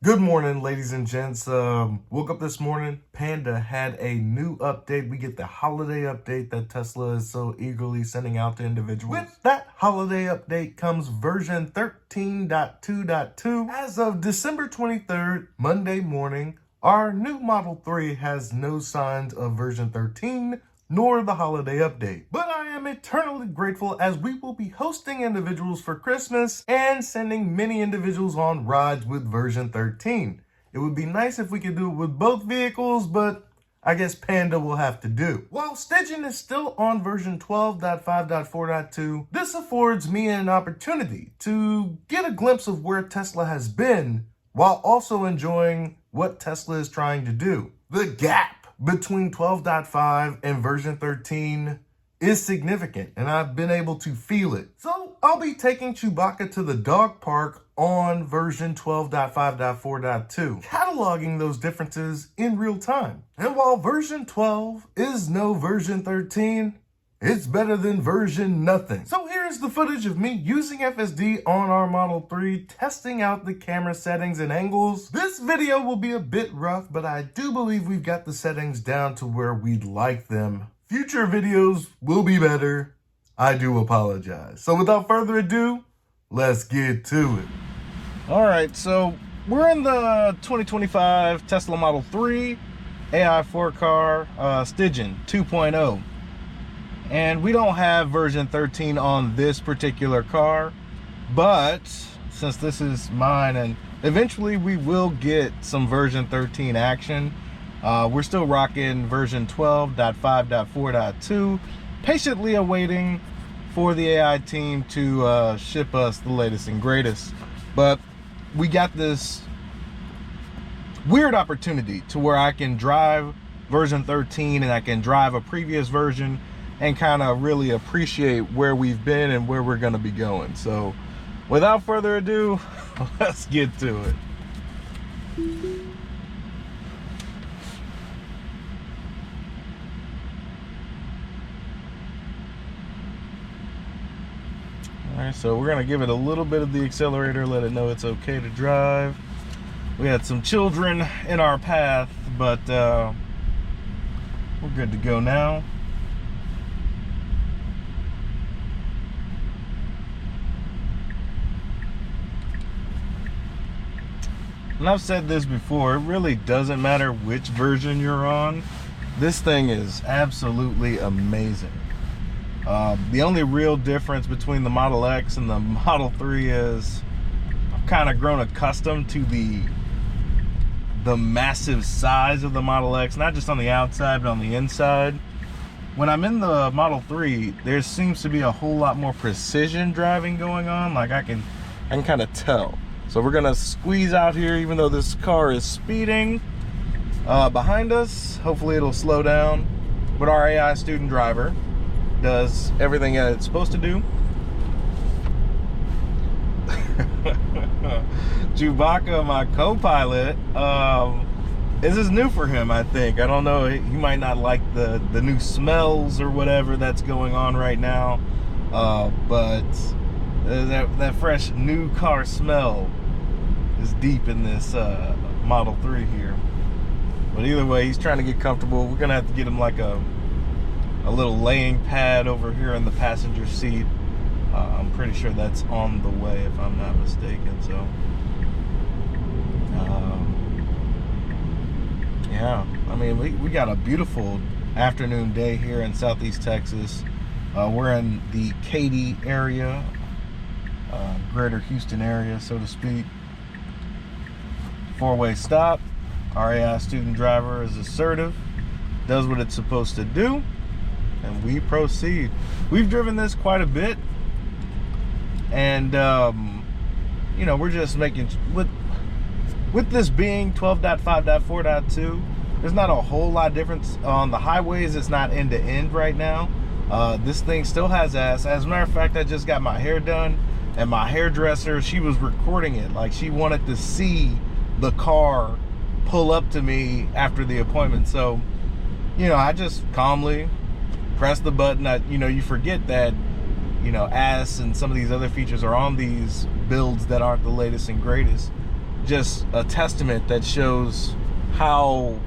Good morning, ladies and gents. Woke up this morning, Panda had a new update. We get the holiday update that Tesla is so eagerly sending out to individuals. With that holiday update comes version 13.2.2. As of December 23rd, Monday morning, our new Model 3 has no signs of version 13 nor the holiday update. But I am eternally grateful as we will be hosting individuals for Christmas and sending many individuals on rides with version 13. It would be nice if we could do it with both vehicles, but I guess Panda will have to do. While staging is still on version 12.5.4.2, this affords me an opportunity to get a glimpse of where Tesla has been while also enjoying what Tesla is trying to do. The gap between 12.5 and version 13 is significant, and I've been able to feel it. So I'll be taking Chewbacca to the dog park on version 12.5.4.2, cataloging those differences in real time. And while version 12 is no version 13, it's better than version nothing. So here's the footage of me using FSD on our Model 3, testing out the camera settings and angles. This video will be a bit rough, but I do believe we've got the settings down to where we'd like them. Future videos will be better. I do apologize. So without further ado, let's get to it. All right, so we're in the 2025 Tesla Model 3 AI4 car, Stygian 2.0. And we don't have version 13 on this particular car, but since this is mine and eventually we will get some version 13 action, we're still rocking version 12.5.4.2, patiently awaiting for the AI team to ship us the latest and greatest. But we got this weird opportunity to where I can drive version 13 and I can drive a previous version and kind of really appreciate where we've been and where we're going to be going. So without further ado, let's get to it. All right, so we're going to give it a little bit of the accelerator, let it know it's okay to drive. We had some children in our path, but we're good to go now. And I've said this before, it really doesn't matter which version you're on. This thing is absolutely amazing. The only real difference between the Model X and the Model 3 is I've kind of grown accustomed to the massive size of the Model X, not just on the outside, but on the inside. When I'm in the Model 3, there seems to be a whole lot more precision driving going on. Like I can kind of tell. So we're gonna squeeze out here, even though this car is speeding behind us. Hopefully it'll slow down. But our AI student driver does everything that it's supposed to do. Chewbacca, my co-pilot, this is new for him, I think. I don't know, he might not like the new smells or whatever that's going on right now. But that fresh new car smell is deep in this Model 3 here. But either way, he's trying to get comfortable. We're gonna have to get him like a little laying pad over here in the passenger seat. I'm pretty sure that's on the way if I'm not mistaken. So yeah, I mean, we got a beautiful afternoon day here in Southeast Texas. We're in the Katy area, greater Houston area, so to speak. Four-way stop. Our AI student driver is assertive, does what it's supposed to do, and we proceed. We've driven this quite a bit, and you know, we're just making with this being 12.5.4.2, there's not a whole lot of difference on the highways. It's not end to end right now. This thing still has ass. As a matter of fact, I just got my hair done, and my hairdresser, she was recording it. Like, she wanted to see the car pull up to me after the appointment. So, you know, I just calmly press the button. You know, you forget that, you know, AS and some of these other features are on these builds that aren't the latest and greatest. just a testament that shows how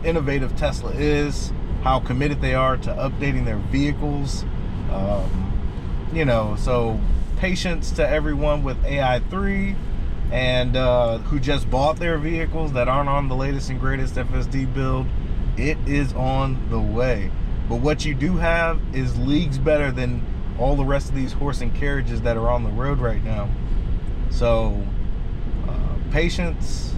innovative Tesla is, how committed they are to updating their vehicles. You know, so patience to everyone with AI3 and who just bought their vehicles that aren't on the latest and greatest FSD build. It is on the way. But what you do have is leagues better than all the rest of these horse and carriages that are on the road right now. So patience,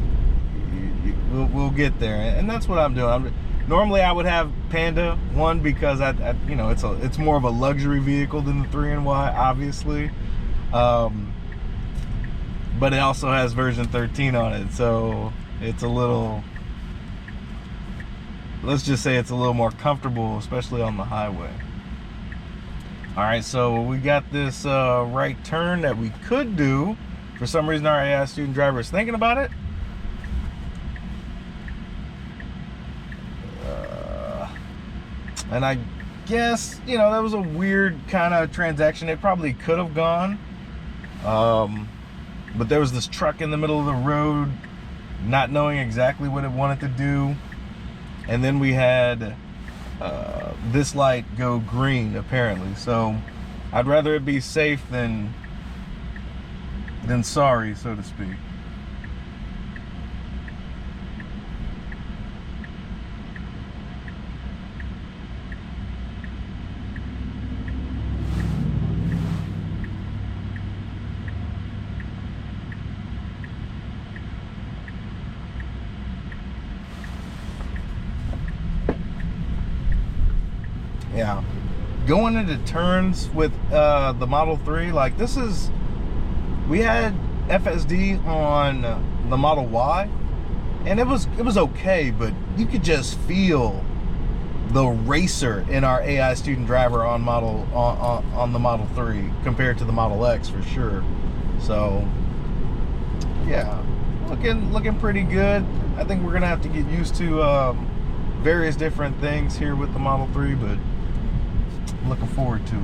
we'll get there, and that's what I'm doing. Normally I would have Panda 1 because I you know, it's more of a luxury vehicle than the 3NY, obviously, but it also has version 13 on it, so it's a little, let's just say it's a little more comfortable, especially on the highway. All right, so we got this right turn that we could do. For some reason, our AI student driver is thinking about it. And I guess, you know, that was a weird kind of transaction. It probably could have gone. But there was this truck in the middle of the road, not knowing exactly what it wanted to do. And then we had this light go green, apparently. So I'd rather it be safe than sorry, so to speak. Yeah, going into turns with the Model 3, like this is, we had FSD on the Model Y, and it was okay, but you could just feel the racer in our AI student driver on the Model 3 compared to the Model X for sure. So yeah, looking pretty good. I think we're gonna have to get used to various different things here with the Model 3, but I'm looking forward to it.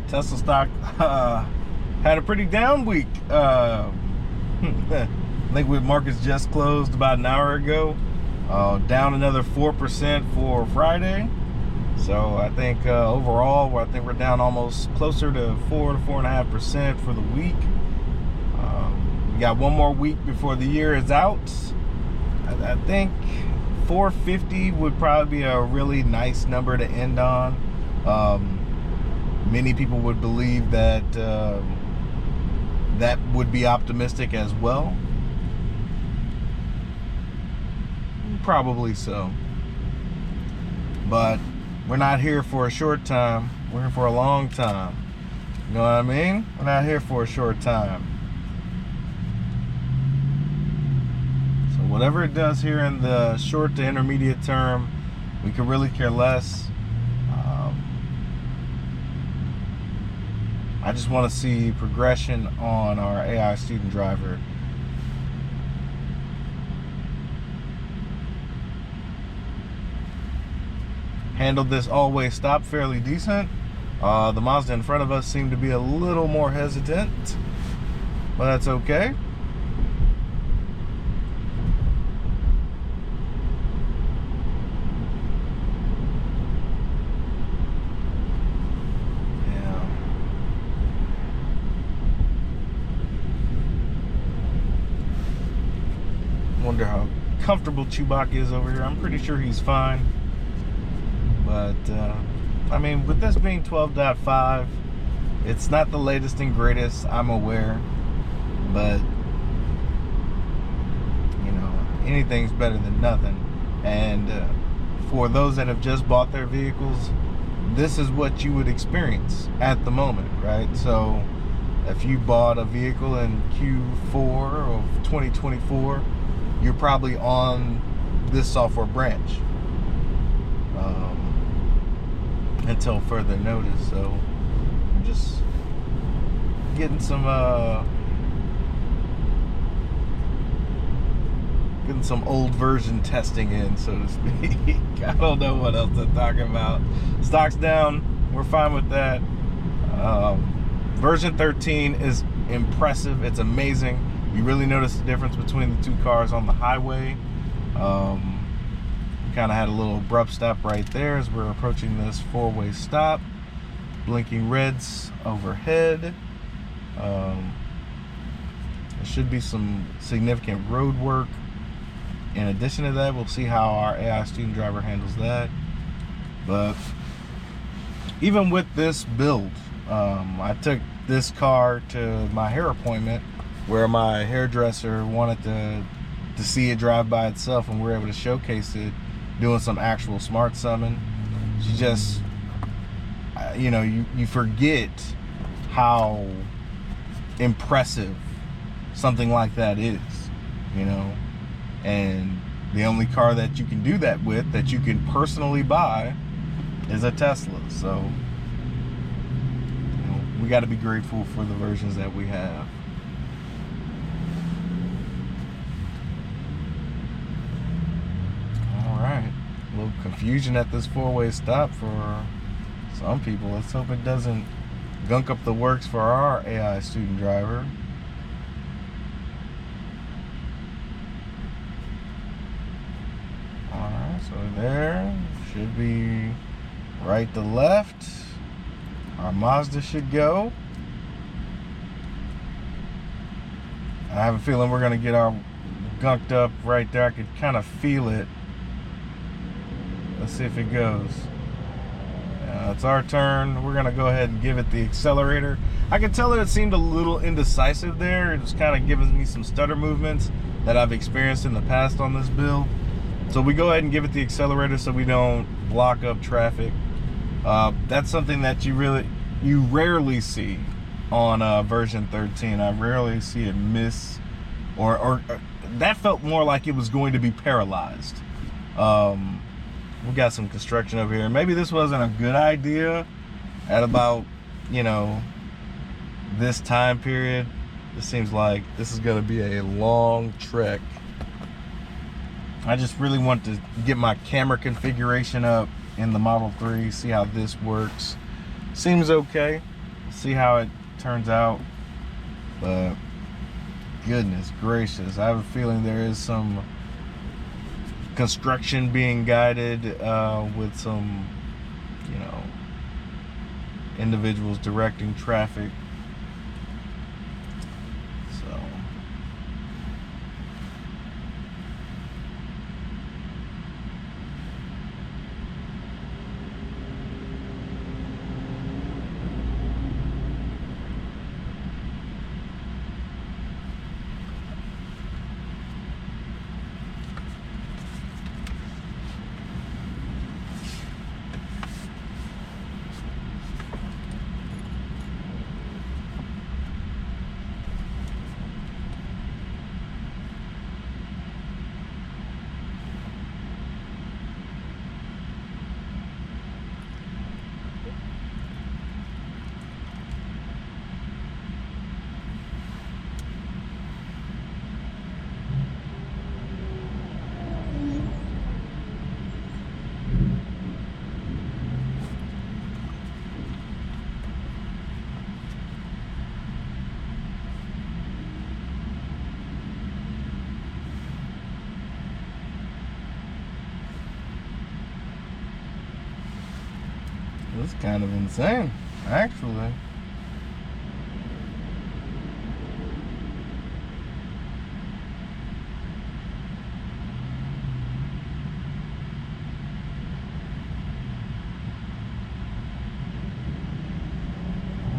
Tesla stock had a pretty down week. I think with markets just closed about an hour ago, down another 4% for Friday. So I think overall, I think we're down almost closer to 4 to 4.5% for the week. We got one more week before the year is out. I think 450 would probably be a really nice number to end on. Many people would believe that that would be optimistic as well. Probably so. But we're not here for a short time. We're here for a long time. You know what I mean? We're not here for a short time. So whatever it does here in the short to intermediate term, we could really care less. I just want to see progression on our AI student driver. Handled this all-way stop fairly decent. The Mazda in front of us seemed to be a little more hesitant, but that's okay. Wonder how comfortable Chewbacca is over here. I'm pretty sure he's fine. But, I mean, with this being 12.5, it's not the latest and greatest, I'm aware. But, you know, anything's better than nothing. And for those that have just bought their vehicles, this is what you would experience at the moment, right? So, if you bought a vehicle in Q4 of 2024, you're probably on this software branch until further notice. So I'm just getting some old version testing in, so to speak. I don't know what else to talk about. Stock's down, we're fine with that. Version 13 is impressive. It's amazing. You really notice the difference between the two cars on the highway. Kind of had a little abrupt stop right there as we're approaching this four-way stop. Blinking reds overhead. There should be some significant road work. In addition to that, we'll see how our AI student driver handles that. But even with this build, I took this car to my hair appointment where my hairdresser wanted to see it drive by itself, and we were able to showcase it doing some actual smart summon. She just, you forget how impressive something like that is, and the only car that you can do that with, that you can personally buy, is a Tesla. So we got to be grateful for the versions that we have. All right, a little confusion at this four-way stop for some people. Let's hope it doesn't gunk up the works for our AI student driver. Alright, so there should be right to left. Our Mazda should go. I have a feeling we're going to get our gunked up right there. I could kind of feel it. Let's see if it goes. It's our turn. We're going to go ahead and give it the accelerator. I can tell that it seemed a little indecisive there. It was kind of giving me some stutter movements that I've experienced in the past on this build. So we go ahead and give it the accelerator so we don't block up traffic. That's something that you rarely see on version 13. I rarely see it miss, or that felt more like it was going to be paralyzed. We got some construction over here. Maybe this wasn't a good idea at about, this time period. It seems like this is going to be a long trek. I just really want to get my camera configuration up in the Model 3, see how this works. Seems okay. See how it turns out. But goodness gracious, I have a feeling there is some construction being guided with some, individuals directing traffic. So it's kind of insane, actually.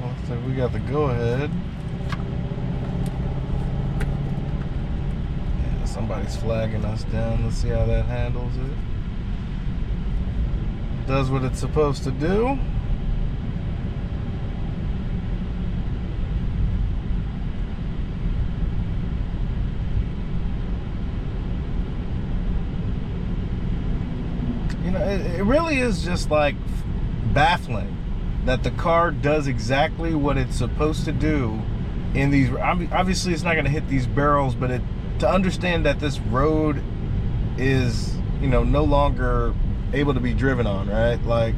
Looks like we got the go-ahead. Yeah, somebody's flagging us down. Let's see how that handles it. Does what it's supposed to do. it really is just like baffling that the car does exactly what it's supposed to do in these. Obviously it's not going to hit these barrels, but to understand that this road is, you know, no longer able to be driven on, right? Like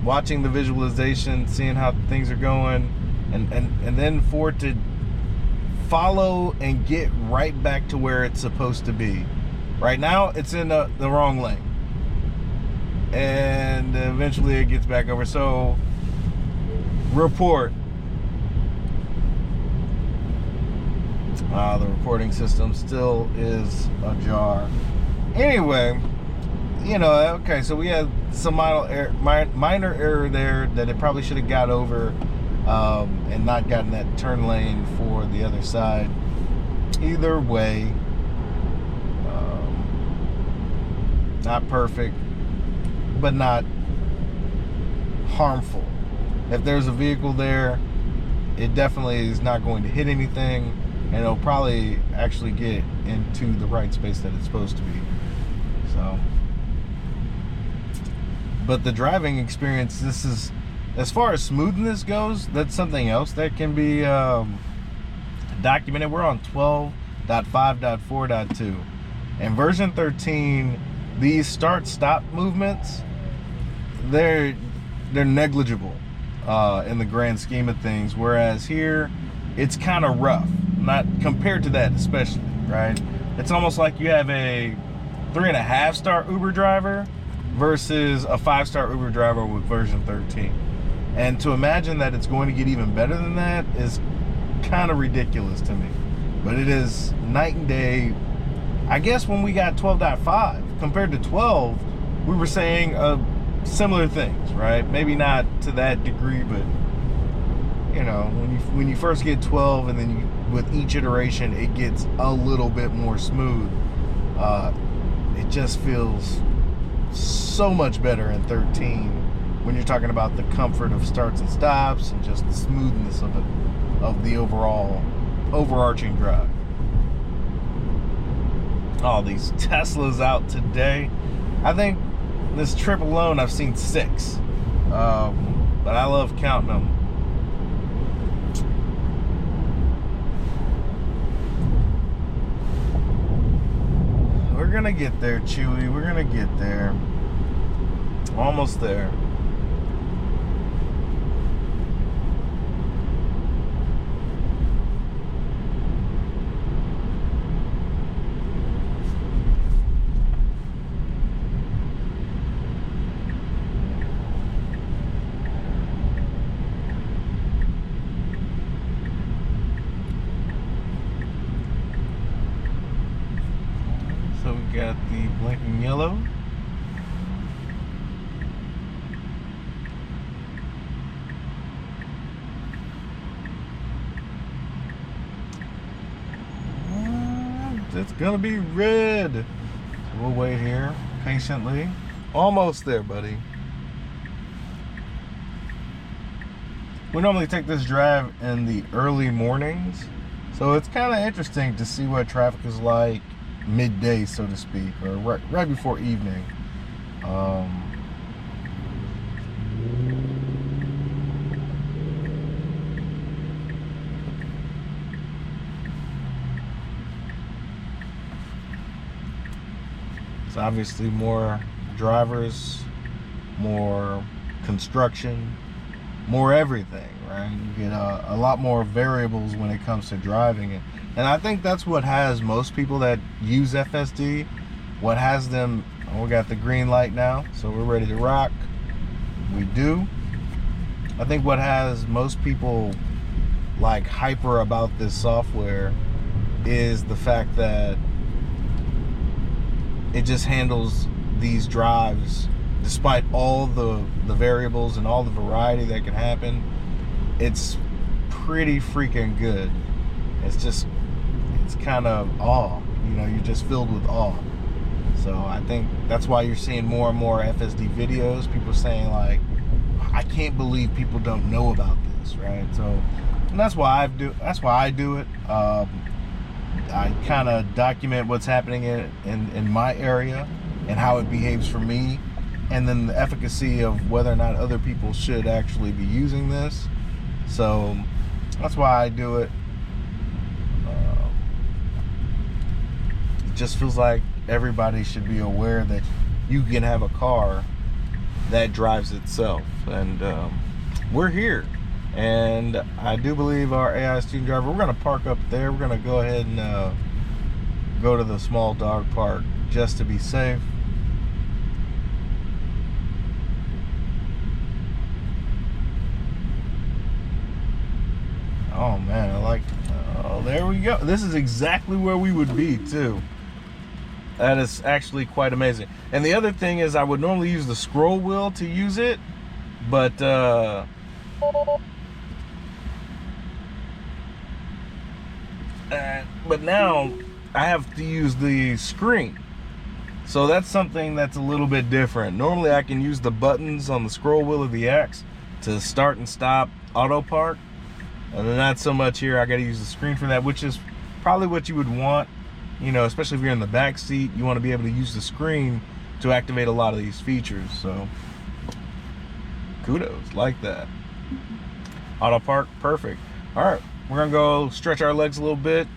watching the visualization, seeing how things are going, and then for it to follow and get right back to where it's supposed to be. Right now it's in the wrong lane, and eventually it gets back over. So report. The reporting system still is ajar. Anyway, you know, okay, so we had some minor error there that it probably should have got over and not gotten that turn lane for the other side. Either way, not perfect, but not harmful. If there's a vehicle there, it definitely is not going to hit anything, and it'll probably actually get into the right space that it's supposed to be. So, but the driving experience, this is, as far as smoothness goes, that's something else that can be documented. We're on 12.5.4.2, and version 13, these start-stop movements, they're negligible in the grand scheme of things, whereas here it's kind of rough, not compared to that especially, right? It's almost like you have a 3.5-star Uber driver versus a 5-star Uber driver with version 13. And to imagine that it's going to get even better than that is kind of ridiculous to me. But it is night and day. I guess when we got 12.5 compared to 12, we were saying similar things, right? Maybe not to that degree, but you know, when you first get 12, and then with each iteration it gets a little bit more smooth. It just feels so much better in 13 when you're talking about the comfort of starts and stops and just the smoothness of it, of the overall overarching drive. All these Teslas out today. I think this trip alone I've seen 6, but I love counting them. We're gonna get there, Chewy. We're gonna get there. Almost there. So we got the blinking yellow. It's gonna be red. So we'll wait here patiently. Almost there, buddy. We normally take this drive in the early mornings, so it's kind of interesting to see what traffic is like midday, so to speak, or right before evening. It's obviously more drivers, more construction, more everything, right? You get a lot more variables when it comes to driving it. And I think that's what has most people that use FSD, what has them, oh, we got the green light now, so we're ready to rock. We do. I think what has most people like hyper about this software is the fact that it just handles these drives, despite all the variables and all the variety that can happen. It's pretty freaking good. It's kind of awe, you know, you're just filled with awe. So I think that's why you're seeing more and more FSD videos, people saying like, I can't believe people don't know about this, right? So, and that's why I do it. I kind of document what's happening in my area and how it behaves for me. and then the efficacy of whether or not other people should actually be using this. So that's why I do it. It just feels like everybody should be aware that you can have a car that drives itself, and we're here. And I do believe our AI student driver, we're going to park up there. We're going to go ahead and go to the small dog park just to be safe. Oh man, I like, oh, there we go. This is exactly where we would be too. That is actually quite amazing. And the other thing is, I would normally use the scroll wheel to use it, but now I have to use the screen. So that's something that's a little bit different. Normally I can use the buttons on the scroll wheel of the X to start and stop auto park. And then not so much here. I got to use the screen for that, which is probably what you would want, you know, especially if you're in the back seat. You want to be able to use the screen to activate a lot of these features. So kudos, like that. Auto park, perfect. All right, we're gonna go stretch our legs a little bit.